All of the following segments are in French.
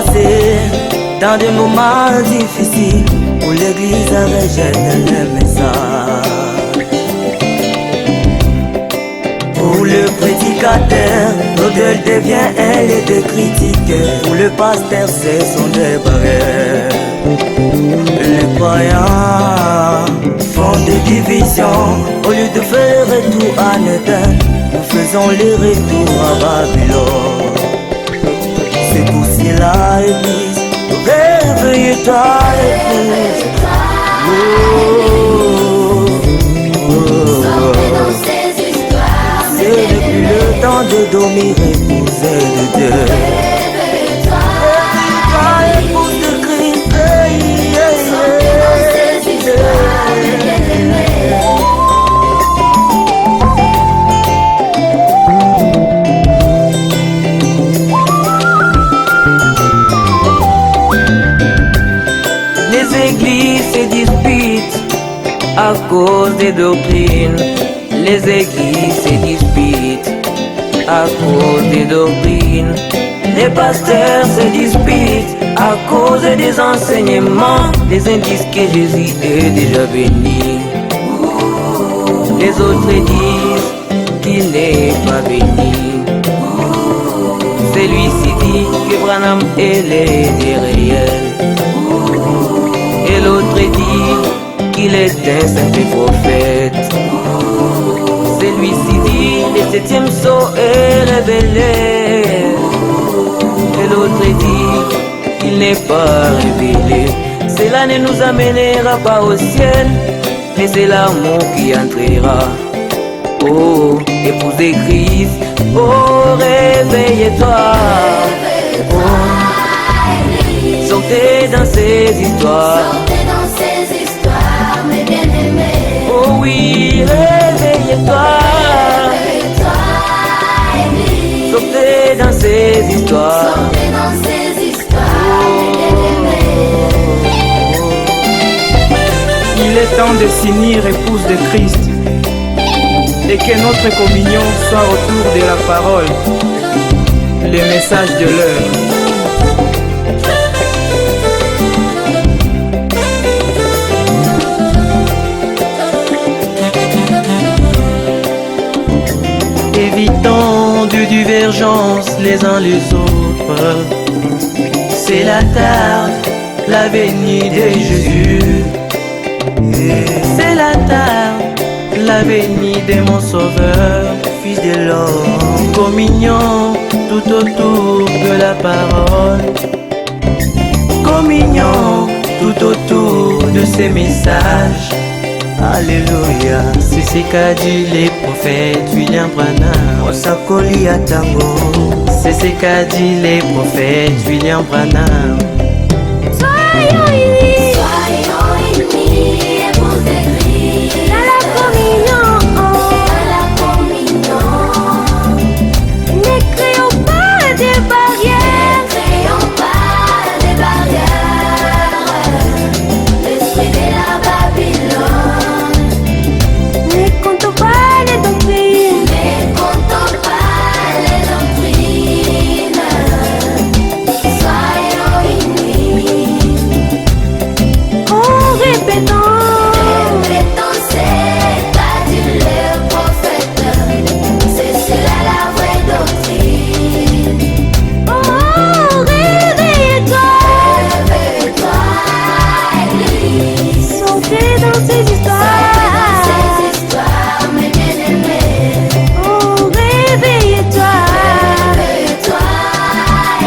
passer dans des moments difficiles où l'église rejette le message, où le prédicateur l'auteur devient un lieu de critique, où le pasteur c'est son barrières. Les croyants font des divisions, au lieu de faire le retour à Néden, nous faisons le retour à Babylone. C'est pour cela, Église, réveille-toi, Église. C'est depuis le temps de dormir, épouser de Dieu. Réveille-toi, épouse de Christ. Les églises se disputent à cause des doctrines. Les églises se disputent à cause des doctrines. Les pasteurs se disputent à cause des enseignements, des indices que Jésus est déjà venu. Les autres disent qu'il n'est pas venu. Celui-ci dit que Branham est réel. Et l'autre dit qu'il est un simple prophète. Celui-ci dit le septième sceau est révélé. Et l'autre dit qu'il n'est pas révélé. Cela ne nous amènera pas au ciel, mais c'est l'amour qui entrera. Oh, épouse de Christ, oh, réveille-toi. Oh, sortez dans ces histoires. Mes bien-aimés. Oh oui, réveille-toi. Sortez dans ces histoires. Il est temps de s'unir, épouse de Christ, et que notre communion soit autour de la parole, le message de l'heure. Évitons de divergence les uns les autres. C'est la table, la venue de Jésus. C'est la table, la venue de mon sauveur, fils de l'homme. Communion tout autour de la parole. Communion tout autour de ces messages. Alléluia. C'est ce qu'a dit les prophètes William Branham. Osakoli Atango. C'est ce qu'a dit les prophètes William Branham. Soyons unis, épouse de Christ, dans la communion, Ne créons pas des barrières, l'esprit de la Babylone. Ne comptons pas les doctrines, Soyons unis. Répétons, c'est qu'a dit le prophète. C'est cela la vraie doctrine. Oh, réveille-toi, Église. Sortez dans ces histoires, mes bien-aimés. Oh, réveille-toi,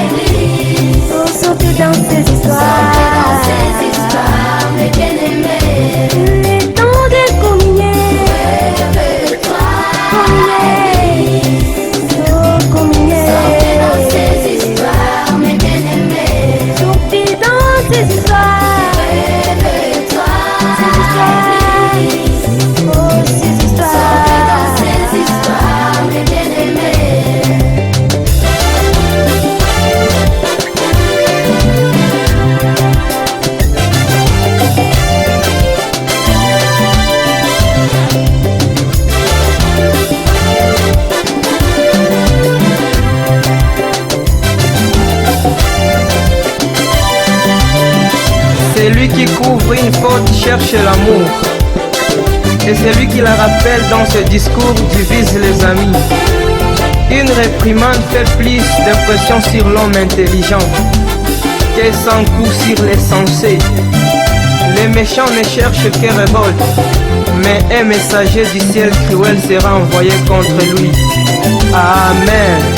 Église. Oh, sortez dans ces histoires. Mes bien-aimés, le temps de communier. Réveille-toi, communier. Sortez dans ces histoires, mes bien-aimés. Sortez dans ces histoires. Réveille-toi, ces histoires. Oh, ces histoires. Sortez dans ces histoires, mes bien-aimés. Celui qui couvre une faute cherche l'amour. Et celui qui la rappelle dans ce discours divise les amis. Une réprimande fait plus d'impression sur l'homme intelligent que 100 coups sur les sensés. Les méchants ne cherchent que révolte, mais un messager du ciel cruel sera envoyé contre lui. Amen.